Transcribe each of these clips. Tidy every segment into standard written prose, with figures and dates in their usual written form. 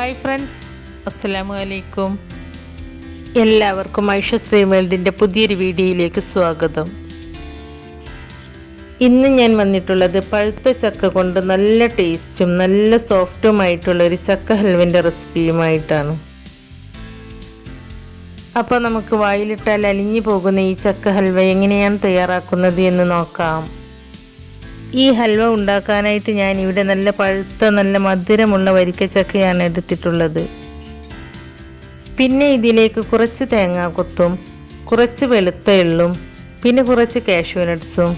Hi friends, അസ്സലാമു അലൈക്കും. എല്ലാവർക്കും ഐഷ ശ്രീ വേൾഡിൻ്റെ പുതിയൊരു വീഡിയോയിലേക്ക് സ്വാഗതം. ഇന്ന് ഞാൻ വന്നിട്ടുള്ളത് പഴുത്ത ചക്ക കൊണ്ട് നല്ല ടേസ്റ്റും നല്ല സോഫ്റ്റുമായിട്ടുള്ള ഒരു ചക്ക ഹൽവൻ്റെ റെസിപ്പിയുമായിട്ടാണ്. അപ്പോൾ നമുക്ക് വായിലിട്ടാൽ അലിഞ്ഞു പോകുന്ന ഈ ചക്ക ഹൽവ എങ്ങനെയാണ് തയ്യാറാക്കുന്നത് എന്ന് നോക്കാം. ഈ ഹൽവ ഉണ്ടാക്കാനായിട്ട് ഞാൻ ഇവിടെ നല്ല പഴുത്ത നല്ല മധുരമുള്ള വരിക്കച്ചക്കയാണ് എടുത്തിട്ടുള്ളത്. പിന്നെ ഇതിലേക്ക് കുറച്ച് തേങ്ങാക്കൊത്തും കുറച്ച് വെളുത്ത എള്ളും പിന്നെ കുറച്ച് കാഷ്യൂ നട്ട്സും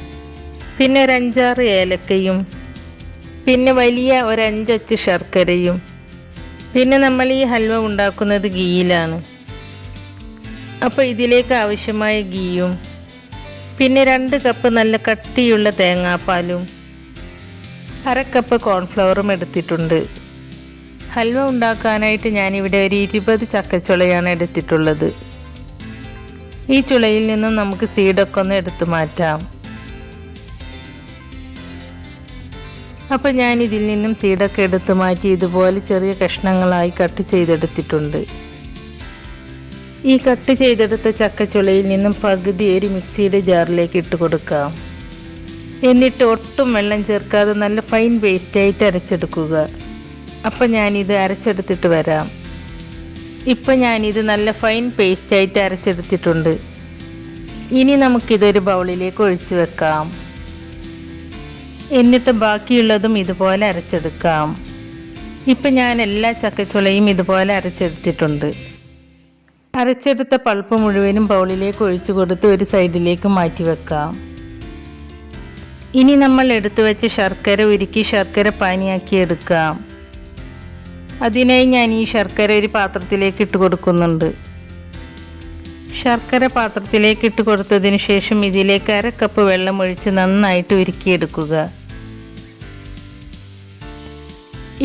പിന്നെ ഒരു 5-6 ഏലക്കയും പിന്നെ വലിയ ഒരു 5 അച്ച് ശർക്കരയും പിന്നെ നമ്മൾ ഈ ഹൽവ ഉണ്ടാക്കുന്നത് ഗീയിലാണ്. അപ്പോൾ ഇതിലേക്ക് ആവശ്യമായ ഗീയും പിന്നെ 2 കപ്പ് നല്ല കട്ടിയുള്ള തേങ്ങാപ്പാലും 1/2 കപ്പ് കോൺഫ്ലവറും എടുത്തിട്ടുണ്ട്. ഹൽവ ഉണ്ടാക്കാനായിട്ട് ഞാനിവിടെ ഒരു 20 ചക്കച്ചുളയാണ് എടുത്തിട്ടുള്ളത്. ഈ ചുളയിൽ നിന്നും നമുക്ക് സീഡൊക്കെ ഒന്ന് എടുത്തു മാറ്റാം. അപ്പോൾ ഞാൻ ഇതിൽ നിന്നും സീഡൊക്കെ എടുത്തു മാറ്റി ഇതുപോലെ ചെറിയ കഷ്ണങ്ങളായി കട്ട് ചെയ്തെടുത്തിട്ടുണ്ട്. ഈ കട്ട് ചെയ്തെടുത്ത ചക്കച്ചുളയിൽ നിന്നും പകുതി ഒരു മിക്സിയുടെ ജാറിലേക്ക് ഇട്ട് കൊടുക്കാം. എന്നിട്ട് ഒട്ടും വെള്ളം ചേർക്കാതെ നല്ല ഫൈൻ പേസ്റ്റായിട്ട് അരച്ചെടുക്കുക. അപ്പം ഞാനിത് അരച്ചെടുത്തിട്ട് വരാം. ഇപ്പം ഞാനിത് നല്ല ഫൈൻ പേസ്റ്റായിട്ട് അരച്ചെടുത്തിട്ടുണ്ട്. ഇനി നമുക്കിതൊരു ബൗളിലേക്ക് ഒഴിച്ച് വെക്കാം. എന്നിട്ട് ബാക്കിയുള്ളതും ഇതുപോലെ അരച്ചെടുക്കാം. ഇപ്പം ഞാൻ എല്ലാ ചക്കച്ചുളയും ഇതുപോലെ അരച്ചെടുത്തിട്ടുണ്ട്. അരച്ചെടുത്ത പൾപ്പ് മുഴുവനും ബൗളിലേക്ക് ഒഴിച്ചു കൊടുത്ത് ഒരു സൈഡിലേക്ക് മാറ്റി വെക്കാം. ഇനി നമ്മൾ എടുത്തു വെച്ച് ശർക്കര ഉരുക്കി ശർക്കര പാനിയാക്കി എടുക്കാം. അതിനായി ഞാൻ ഈ ശർക്കര ഒരു പാത്രത്തിലേക്ക് ഇട്ട് കൊടുക്കുന്നുണ്ട്. ശർക്കര പാത്രത്തിലേക്ക് ഇട്ട് കൊടുത്തതിന് ശേഷം ഇതിലേക്ക് 1/2 കപ്പ് വെള്ളം ഒഴിച്ച് നന്നായിട്ട് ഉരുക്കിയെടുക്കുക.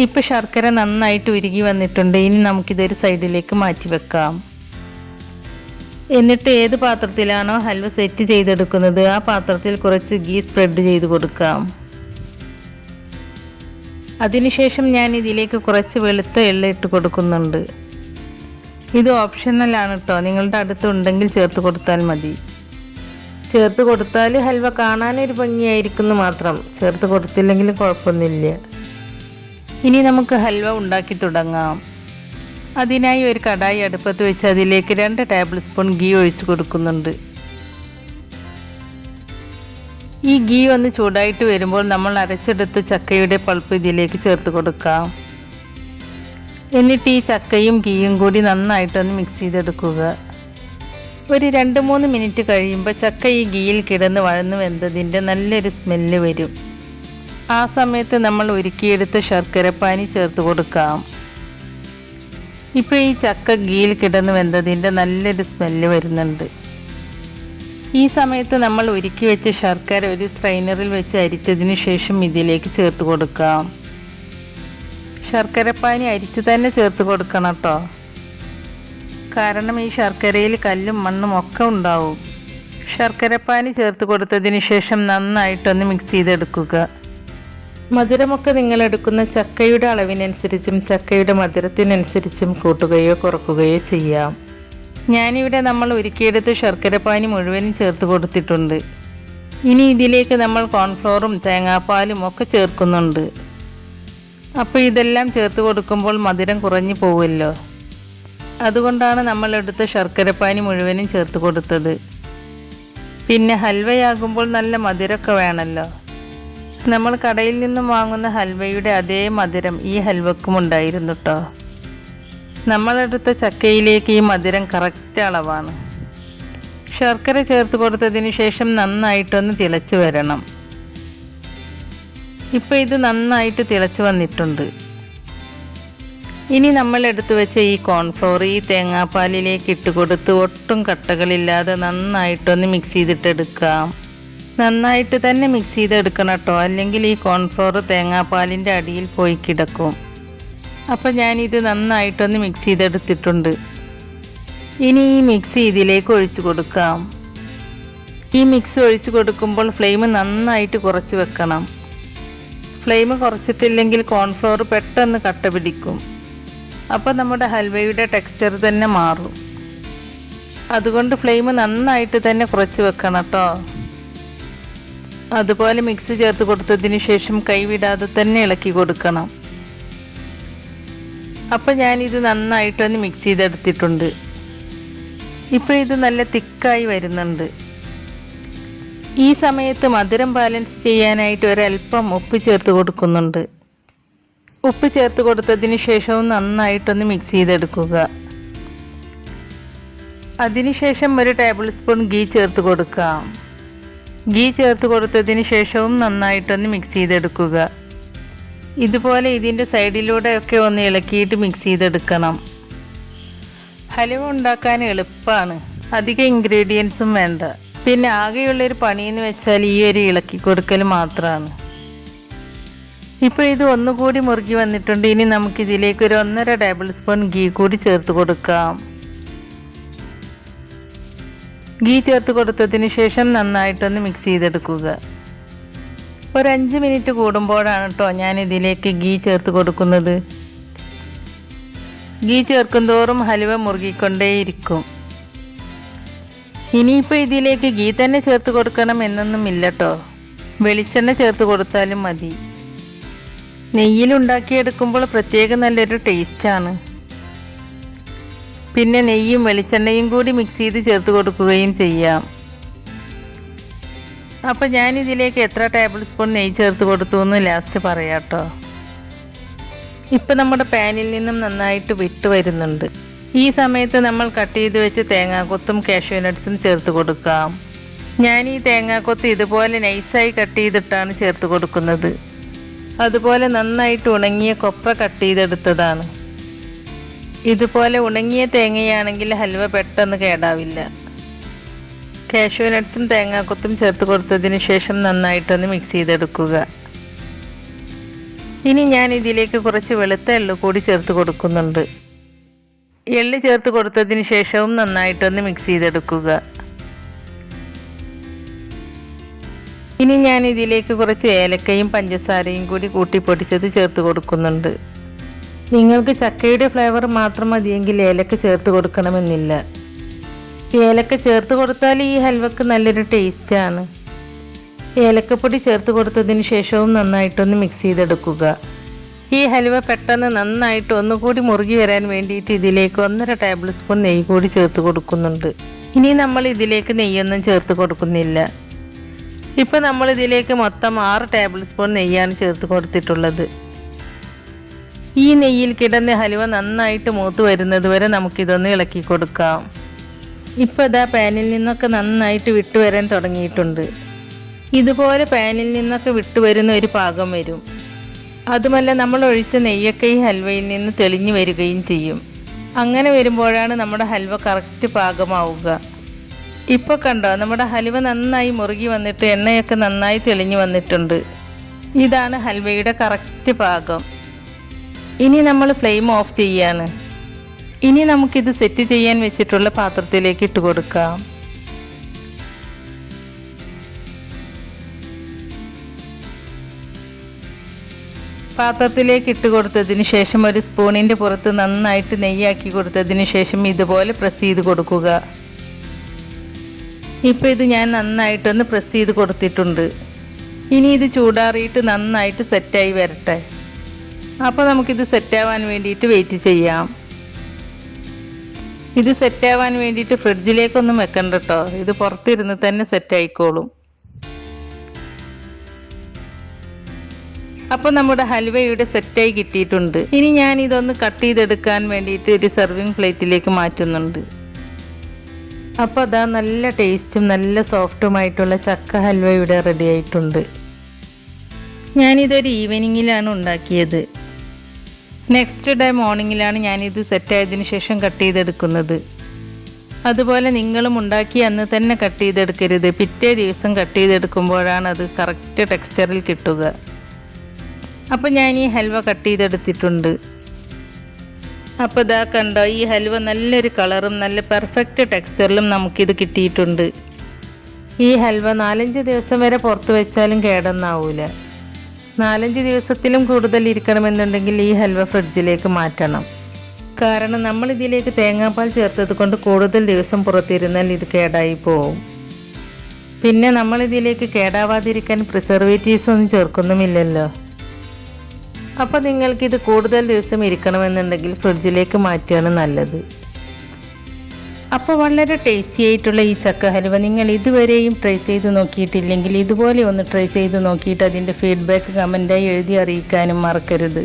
ഇപ്പോൾ ശർക്കര നന്നായിട്ട് ഉരുകി വന്നിട്ടുണ്ട്. ഇനി നമുക്കിതൊരു സൈഡിലേക്ക് മാറ്റി വെക്കാം. എന്നിട്ട് ഏത് പാത്രത്തിലാണോ ഹൽവ സെറ്റ് ചെയ്തെടുക്കുന്നത് ആ പാത്രത്തിൽ കുറച്ച് ഗീ സ്പ്രെഡ് ചെയ്ത് കൊടുക്കാം. അതിനുശേഷം ഞാൻ ഇതിലേക്ക് കുറച്ച് വെളുത്ത എള്ള് ഇട്ട് കൊടുക്കുന്നുണ്ട്. ഇത് ഓപ്ഷണലാണ് കേട്ടോ, നിങ്ങളുടെ അടുത്തുണ്ടെങ്കിൽ ചേർത്ത് കൊടുത്താൽ മതി. ചേർത്ത് കൊടുത്താൽ ഹൽവ കാണാനൊരു ഭംഗിയായിരിക്കുന്നു മാത്രം, ചേർത്ത് കൊടുത്തില്ലെങ്കിലും കുഴപ്പമൊന്നുമില്ല. ഇനി നമുക്ക് ഹൽവ ഉണ്ടാക്കി തുടങ്ങാം. അതിനായി ഒരു കടായി അടുപ്പത്ത് വെച്ച് അതിലേക്ക് 2 ടേബിൾ സ്പൂൺ ഗീ ഒഴിച്ച് കൊടുക്കുന്നുണ്ട്. ഈ ഗീ ഒന്ന് ചൂടായിട്ട് വരുമ്പോൾ നമ്മൾ അരച്ചെടുത്ത ചക്കയുടെ പൾപ്പ് ഇതിലേക്ക് ചേർത്ത് കൊടുക്കാം. എന്നിട്ട് ഈ ചക്കയും ഗീയും കൂടി നന്നായിട്ടൊന്ന് മിക്സ് ചെയ്തെടുക്കുക. ഒരു 2-3 മിനിറ്റ് കഴിയുമ്പോൾ ചക്ക ഈ ഗീയിൽ കിടന്ന് വഴന്ന് വെന്തതിൻ്റെ നല്ലൊരു സ്മെല്ല് വരും. ആ സമയത്ത് നമ്മൾ ഉരുക്കിയെടുത്ത ശർക്കരപ്പാനി ചേർത്ത് കൊടുക്കാം. ഇപ്പോൾ ഈ ചക്ക ഗീയിൽ കിടന്ന് വെന്തതിൻ്റെ നല്ലൊരു സ്മെല്ല് വരുന്നുണ്ട്. ഈ സമയത്ത് നമ്മൾ ഉരുക്കി വെച്ച ശർക്കര ഒരു സ്ട്രെയിനറിൽ വെച്ച് അരിച്ചതിന് ശേഷം ഇതിലേക്ക് ചേർത്ത് കൊടുക്കാം. ശർക്കരപ്പാനി അരിച്ച് തന്നെ ചേർത്ത് കൊടുക്കണം കേട്ടോ, കാരണം ഈ ശർക്കരയിൽ കല്ലും മണ്ണും ഒക്കെ ഉണ്ടാവും. ശർക്കരപ്പാനി ചേർത്ത് കൊടുത്തതിന് ശേഷം നന്നായിട്ടൊന്ന് മിക്സ് ചെയ്തെടുക്കുക. മധുരമൊക്കെ നിങ്ങളെടുക്കുന്ന ചക്കയുടെ അളവിനനുസരിച്ചും ചക്കയുടെ മധുരത്തിനനുസരിച്ചും കൂട്ടുകയോ കുറക്കുകയോ ചെയ്യാം. ഞാനിവിടെ നമ്മൾ ഉരുക്കിയെടുത്ത് ശർക്കരപ്പാനി മുഴുവനും ചേർത്ത് കൊടുത്തിട്ടുണ്ട്. ഇനി ഇതിലേക്ക് നമ്മൾ കോൺഫ്ലോറും തേങ്ങാപ്പാലും ഒക്കെ ചേർക്കുന്നുണ്ട്. അപ്പോൾ ഇതെല്ലാം ചേർത്ത് കൊടുക്കുമ്പോൾ മധുരം കുറഞ്ഞു പോവുമല്ലോ, അതുകൊണ്ടാണ് നമ്മളെടുത്ത ശർക്കരപ്പാനി മുഴുവനും ചേർത്ത് കൊടുത്തത്. പിന്നെ ഹൽവയാകുമ്പോൾ നല്ല മധുരമൊക്കെ വേണമല്ലോ. നമ്മൾ കടയിൽ നിന്നും വാങ്ങുന്ന ഹൽവയുടെ അതേ മധുരം ഈ ഹൽവക്കും ഉണ്ടായിരുന്നു കേട്ടോ. നമ്മളെടുത്ത ചക്കയിലേക്ക് ഈ മധുരം കറക്റ്റ് അളവാണ്. ശർക്കര ചേർത്ത് കൊടുത്തതിന് ശേഷം നന്നായിട്ടൊന്ന് തിളച്ച് വരണം. ഇപ്പോൾ ഇത് നന്നായിട്ട് തിളച്ച് വന്നിട്ടുണ്ട്. ഇനി നമ്മൾ എടുത്തു വെച്ച ഈ കോൺഫ്ലോർ ഈ തേങ്ങാപ്പാലിലേക്ക് ഇട്ട് കൊടുത്ത് ഒട്ടും കട്ടകളില്ലാതെ നന്നായിട്ടൊന്ന് മിക്സ് ചെയ്തിട്ടെടുക്കാം. നന്നായിട്ട് തന്നെ മിക്സ് ചെയ്തെടുക്കണം കേട്ടോ, അല്ലെങ്കിൽ ഈ കോൺഫ്ലോർ തേങ്ങാപ്പാലിൻ്റെ അടിയിൽ പോയി കിടക്കും. അപ്പോൾ ഞാനിത് നന്നായിട്ടൊന്ന് മിക്സ് ചെയ്തെടുത്തിട്ടുണ്ട്. ഇനി ഈ മിക്സ് ഇതിലേക്ക് ഒഴിച്ച് കൊടുക്കാം. ഈ മിക്സ് ഒഴിച്ച് കൊടുക്കുമ്പോൾ ഫ്ലെയിം നന്നായിട്ട് കുറച്ച് വെക്കണം. ഫ്ലെയിം കുറച്ചിട്ടില്ലെങ്കിൽ കോൺഫ്ലോർ പെട്ടെന്ന് കട്ട പിടിക്കും. അപ്പോൾ നമ്മുടെ ഹൽവയുടെ ടെക്സ്ചർ തന്നെ മാറും. അതുകൊണ്ട് ഫ്ലെയിം നന്നായിട്ട് തന്നെ കുറച്ച് വെക്കണം കേട്ടോ. അതുപോലെ മിക്സ് ചേർത്ത് കൊടുത്തതിന് ശേഷം കൈവിടാതെ തന്നെ ഇളക്കി കൊടുക്കണം. അപ്പോൾ ഞാനിത് നന്നായിട്ടൊന്ന് മിക്സ് ചെയ്തെടുത്തിട്ടുണ്ട്. ഇപ്പോൾ ഇത് നല്ല തിക്കായി വരുന്നുണ്ട്. ഈ സമയത്ത് മധുരം ബാലൻസ് ചെയ്യാനായിട്ട് ഒരല്പം ഉപ്പ് ചേർത്ത് കൊടുക്കുന്നുണ്ട്. ഉപ്പ് ചേർത്ത് കൊടുത്തതിന് ശേഷവും നന്നായിട്ടൊന്ന് മിക്സ് ചെയ്തെടുക്കുക. അതിനുശേഷം ഒരു ടേബിൾ സ്പൂൺ ഗീ ചേർത്ത് കൊടുക്കാം. ഗീ ചേർത്ത് കൊടുത്തതിന് ശേഷവും നന്നായിട്ടൊന്ന് മിക്സ് ചെയ്തെടുക്കുക. ഇതുപോലെ ഇതിൻ്റെ സൈഡിലൂടെയൊക്കെ ഒന്ന് ഇളക്കിയിട്ട് മിക്സ് ചെയ്തെടുക്കണം. ഹലുവ ഉണ്ടാക്കാൻ എളുപ്പമാണ്, അധികം ഇൻഗ്രീഡിയൻസും വേണ്ട. പിന്നെ ആകെയുള്ളൊരു പണിയെന്ന് വെച്ചാൽ ഈ ഒരു ഇളക്കി കൊടുക്കൽ മാത്രമാണ്. ഇപ്പോൾ ഇത് ഒന്നുകൂടി മുറുകി വന്നിട്ടുണ്ട്. ഇനി നമുക്കിതിലേക്ക് ഒരു 1.5 ടേബിൾ സ്പൂൺ ഗീ കൂടി ചേർത്ത് കൊടുക്കാം. ഗീ ചേർത്ത് കൊടുത്തതിന് ശേഷം നന്നായിട്ടൊന്ന് മിക്സ് ചെയ്തെടുക്കുക. ഒരു 5 മിനിറ്റ് കൂടുമ്പോഴാണ് കേട്ടോ ഞാൻ ഇതിലേക്ക് ഗീ ചേർത്ത് കൊടുക്കുന്നത്. ഗീ ചേർക്കും തോറും ഹലുവ മുറുകിക്കൊണ്ടേയിരിക്കും. ഇനിയിപ്പോൾ ഇതിലേക്ക് ഗീ തന്നെ ചേർത്ത് കൊടുക്കണം എന്നൊന്നുമില്ല കേട്ടോ. വെളിച്ചെണ്ണ ചേർത്ത് കൊടുത്താലും മതി. നെയ്യിലുണ്ടാക്കിയെടുക്കുമ്പോൾ പ്രത്യേകം നല്ലൊരു ടേസ്റ്റാണ്. പിന്നെ നെയ്യും വെളിച്ചെണ്ണയും കൂടി മിക്സ് ചെയ്ത് ചേർത്ത് കൊടുക്കുകയും ചെയ്യാം. അപ്പോൾ ഞാനിതിലേക്ക് എത്ര ടേബിൾ സ്പൂൺ നെയ്യ് ചേർത്ത് കൊടുത്തു എന്ന് ലാസ്റ്റ് പറയാം കേട്ടോ. ഇപ്പം നമ്മുടെ പാനിൽ നിന്നും നന്നായിട്ട് വിട്ട് വരുന്നുണ്ട്. ഈ സമയത്ത് നമ്മൾ കട്ട് ചെയ്ത് വെച്ച് തേങ്ങാക്കൊത്തും കാഷ്യൂ നട്ട്സും ചേർത്ത് കൊടുക്കാം. ഞാൻ ഈ തേങ്ങാക്കൊത്ത് ഇതുപോലെ നൈസായി കട്ട് ചെയ്തിട്ടാണ് ചേർത്ത് കൊടുക്കുന്നത്. അതുപോലെ നന്നായിട്ട് ഉണങ്ങിയ കൊപ്ര കട്ട് ചെയ്തെടുത്തതാണ്. ഇതുപോലെ ഉണങ്ങിയ തേങ്ങയാണെങ്കിൽ ഹൽവ പെട്ടെന്ന് കേടാവില്ല. കാഷ്യൂ നട്ട്സും തേങ്ങാക്കൊത്തും ചേർത്ത് കൊടുത്തതിന് ശേഷം നന്നായിട്ടൊന്ന് മിക്സ് ചെയ്തെടുക്കുക. ഇനി ഞാൻ ഇതിലേക്ക് കുറച്ച് വെളുത്ത എള്ള് കൂടി ചേർത്ത് കൊടുക്കുന്നുണ്ട്. എള്ള് ചേർത്ത് കൊടുത്തതിന് ശേഷവും നന്നായിട്ടൊന്ന് മിക്സ് ചെയ്തെടുക്കുക. ഇനി ഞാൻ ഇതിലേക്ക് കുറച്ച് ഏലക്കയും പഞ്ചസാരയും കൂടി കൂട്ടിപ്പൊടിച്ചത് ചേർത്ത് കൊടുക്കുന്നുണ്ട്. നിങ്ങൾക്ക് ചക്കയുടെ ഫ്ലേവർ മാത്രം മതിയെങ്കിൽ ഏലക്ക ചേർത്ത് കൊടുക്കണമെന്നില്ല. ഏലക്ക ചേർത്ത് കൊടുത്താൽ ഈ ഹൽവക്ക് നല്ലൊരു ടേസ്റ്റാണ്. ഏലക്കപ്പൊടി ചേർത്ത് കൊടുത്തതിന് ശേഷവും നന്നായിട്ടൊന്ന് മിക്സ് ചെയ്തെടുക്കുക. ഈ ഹലുവ പെട്ടെന്ന് നന്നായിട്ട് ഒന്നുകൂടി മുറുകി വരാൻ വേണ്ടിയിട്ട് ഇതിലേക്ക് 1.5 ടേബിൾ സ്പൂൺ നെയ്യ് കൂടി ചേർത്ത് കൊടുക്കുന്നുണ്ട്. ഇനി നമ്മൾ ഇതിലേക്ക് നെയ്യൊന്നും ചേർത്ത് കൊടുക്കുന്നില്ല. ഇപ്പോൾ നമ്മൾ ഇതിലേക്ക് മൊത്തം 6 ടേബിൾ സ്പൂൺ നെയ്യാണ് ചേർത്ത് കൊടുത്തിട്ടുള്ളത്. ഈ നെയ്യിൽ കിടന്ന് ഹലുവ നന്നായിട്ട് മൂത്ത് വരുന്നത് വരെ നമുക്കിതൊന്ന് ഇളക്കി കൊടുക്കാം. ഇപ്പോൾ ഇതാ പാനിൽ നിന്നൊക്കെ നന്നായിട്ട് വിട്ടുവരാൻ തുടങ്ങിയിട്ടുണ്ട്. ഇതുപോലെ പാനിൽ നിന്നൊക്കെ വിട്ടുവരുന്ന ഒരു പാകം വരും. അതുമല്ല നമ്മൾ ഒഴിച്ച നെയ്യൊക്കെ ഈ ഹൽവയിൽ നിന്ന് തെളിഞ്ഞു വരികയും ചെയ്യും. അങ്ങനെ വരുമ്പോഴാണ് നമ്മുടെ ഹൽവ കറക്റ്റ് പാകമാവുക. ഇപ്പോൾ കണ്ടോ, നമ്മുടെ ഹലുവ നന്നായി മുറുകി വന്നിട്ട് എണ്ണയൊക്കെ നന്നായി തെളിഞ്ഞു വന്നിട്ടുണ്ട്. ഇതാണ് ഹൽവയുടെ കറക്റ്റ് പാകം. ഇനി നമ്മൾ ഫ്ലെയിം ഓഫ് ചെയ്യാണ്. ഇനി നമുക്കിത് സെറ്റ് ചെയ്യാൻ വെച്ചിട്ടുള്ള പാത്രത്തിലേക്ക് ഇട്ട് കൊടുക്കാം. പാത്രത്തിലേക്ക് ഇട്ട് കൊടുത്തതിന് ശേഷം ഒരു സ്പൂണിൻ്റെ പുറത്ത് നന്നായിട്ട് നെയ്യാക്കി കൊടുത്തതിന് ശേഷം ഇതുപോലെ പ്രസ് ചെയ്ത് കൊടുക്കുക. ഇപ്പോൾ ഇത് ഞാൻ നന്നായിട്ടൊന്ന് പ്രസ് ചെയ്ത് കൊടുത്തിട്ടുണ്ട്. ഇനി ഇത് ചൂടാറിയിട്ട് നന്നായിട്ട് സെറ്റായി വരട്ടെ. അപ്പോൾ നമുക്കിത് സെറ്റാവാൻ വേണ്ടിയിട്ട് വെയിറ്റ് ചെയ്യാം. ഇത് സെറ്റാവാൻ വേണ്ടിയിട്ട് ഫ്രിഡ്ജിലേക്കൊന്നും വെക്കണ്ട കേട്ടോ. ഇത് പുറത്തിരുന്ന് തന്നെ സെറ്റായിക്കോളും. അപ്പോൾ നമ്മുടെ ഹൽവയുടെ സെറ്റായി കിട്ടിയിട്ടുണ്ട്. ഇനി ഞാൻ ഇതൊന്ന് കട്ട് ചെയ്തെടുക്കാൻ വേണ്ടിയിട്ട് ഒരു സെർവിങ് പ്ലേറ്റിലേക്ക് മാറ്റുന്നുണ്ട്. അപ്പോൾ അതാ നല്ല ടേസ്റ്റും നല്ല സോഫ്റ്റുമായിട്ടുള്ള ചക്ക ഹൽവ ഇവിടെ റെഡി ആയിട്ടുണ്ട്. ഞാനിതൊരു ഈവനിങ്ങിലാണ് ഉണ്ടാക്കിയത്. നെക്സ്റ്റ് ഡേ മോർണിംഗിലാണ് ഞാനിത് സെറ്റായതിനു ശേഷം കട്ട് ചെയ്തെടുക്കുന്നത്. അതുപോലെ നിങ്ങളും ഉണ്ടാക്കി അന്ന് തന്നെ കട്ട് ചെയ്തെടുക്കരുത്. പിറ്റേ ദിവസം കട്ട് ചെയ്തെടുക്കുമ്പോഴാണ് അത് കറക്റ്റ് ടെക്സ്ചറിൽ കിട്ടുക. അപ്പോൾ ഞാൻ ഈ ഹൽവ കട്ട് ചെയ്തെടുത്തിട്ടുണ്ട്. അപ്പോൾ ഇതാ കണ്ടോ, ഈ ഹൽവ നല്ലൊരു കളറും നല്ല പെർഫെക്റ്റ് ടെക്സ്ചറിലും നമുക്കിത് കിട്ടിയിട്ടുണ്ട്. ഈ ഹൽവ 4-5 ദിവസം വരെ പുറത്ത് വെച്ചാലും കേടൊന്നാവൂല. 4-5 ദിവസത്തിലും കൂടുതൽ ഇരിക്കണമെന്നുണ്ടെങ്കിൽ ഈ ഹൽവ ഫ്രിഡ്ജിലേക്ക് മാറ്റണം. കാരണം നമ്മളിതിലേക്ക് തേങ്ങാപ്പാൽ ചേർത്തത് കൊണ്ട് കൂടുതൽ ദിവസം പുറത്തിരുന്നാൽ ഇത് കേടായി പോവും. പിന്നെ നമ്മളിതിലേക്ക് കേടാവാതിരിക്കാൻ പ്രിസർവേറ്റീവ്സ് ഒന്നും ചേർക്കുന്നുമില്ലല്ലോ. അപ്പോൾ നിങ്ങൾക്കിത് കൂടുതൽ ദിവസം ഇരിക്കണമെന്നുണ്ടെങ്കിൽ ഫ്രിഡ്ജിലേക്ക് മാറ്റുകയാണ് നല്ലത്. അപ്പോൾ വളരെ ടേസ്റ്റി ആയിട്ടുള്ള ഈ ചക്ക ഹൽവ നിങ്ങൾ ഇതുവരെയും ട്രൈ ചെയ്ത് നോക്കിയിട്ടില്ലെങ്കിൽ ഇതുപോലെ ഒന്ന് ട്രൈ ചെയ്ത് നോക്കിയിട്ട് അതിൻ്റെ ഫീഡ്ബാക്ക് കമൻറ്റായി എഴുതി അറിയിക്കാനും മറക്കരുത്.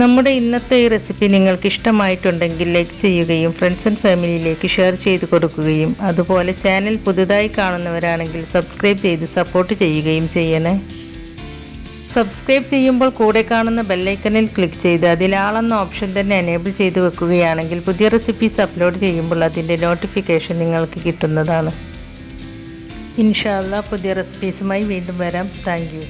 നമ്മുടെ ഇന്നത്തെ ഈ റെസിപ്പി നിങ്ങൾക്ക് ഇഷ്ടമായിട്ടുണ്ടെങ്കിൽ ലൈക്ക് ചെയ്യുകയും ഫ്രണ്ട്സ് ആൻഡ് ഫാമിലിയിലേക്ക് ഷെയർ ചെയ്ത് കൊടുക്കുകയും അതുപോലെ ചാനൽ പുതുതായി കാണുന്നവരാണെങ്കിൽ സബ്സ്ക്രൈബ് ചെയ്ത് സപ്പോർട്ട് ചെയ്യുകയും ചെയ്യണേ. സബ്സ്ക്രൈബ് ചെയ്യുമ്പോൾ കൂടെ കാണുന്ന ബെല്ലൈക്കണിൽ ക്ലിക്ക് ചെയ്ത് അതിലാളെന്ന ഓപ്ഷൻ തന്നെ എനേബിൾ ചെയ്ത് വെക്കുകയാണെങ്കിൽ പുതിയ റെസിപ്പീസ് അപ്ലോഡ് ചെയ്യുമ്പോൾ അതിൻ്റെ നോട്ടിഫിക്കേഷൻ നിങ്ങൾക്ക് കിട്ടുന്നതാണ്. ഇൻഷാ അല്ലാഹ് പുതിയ റെസിപ്പീസുമായി വീണ്ടും വരാം. Thank you.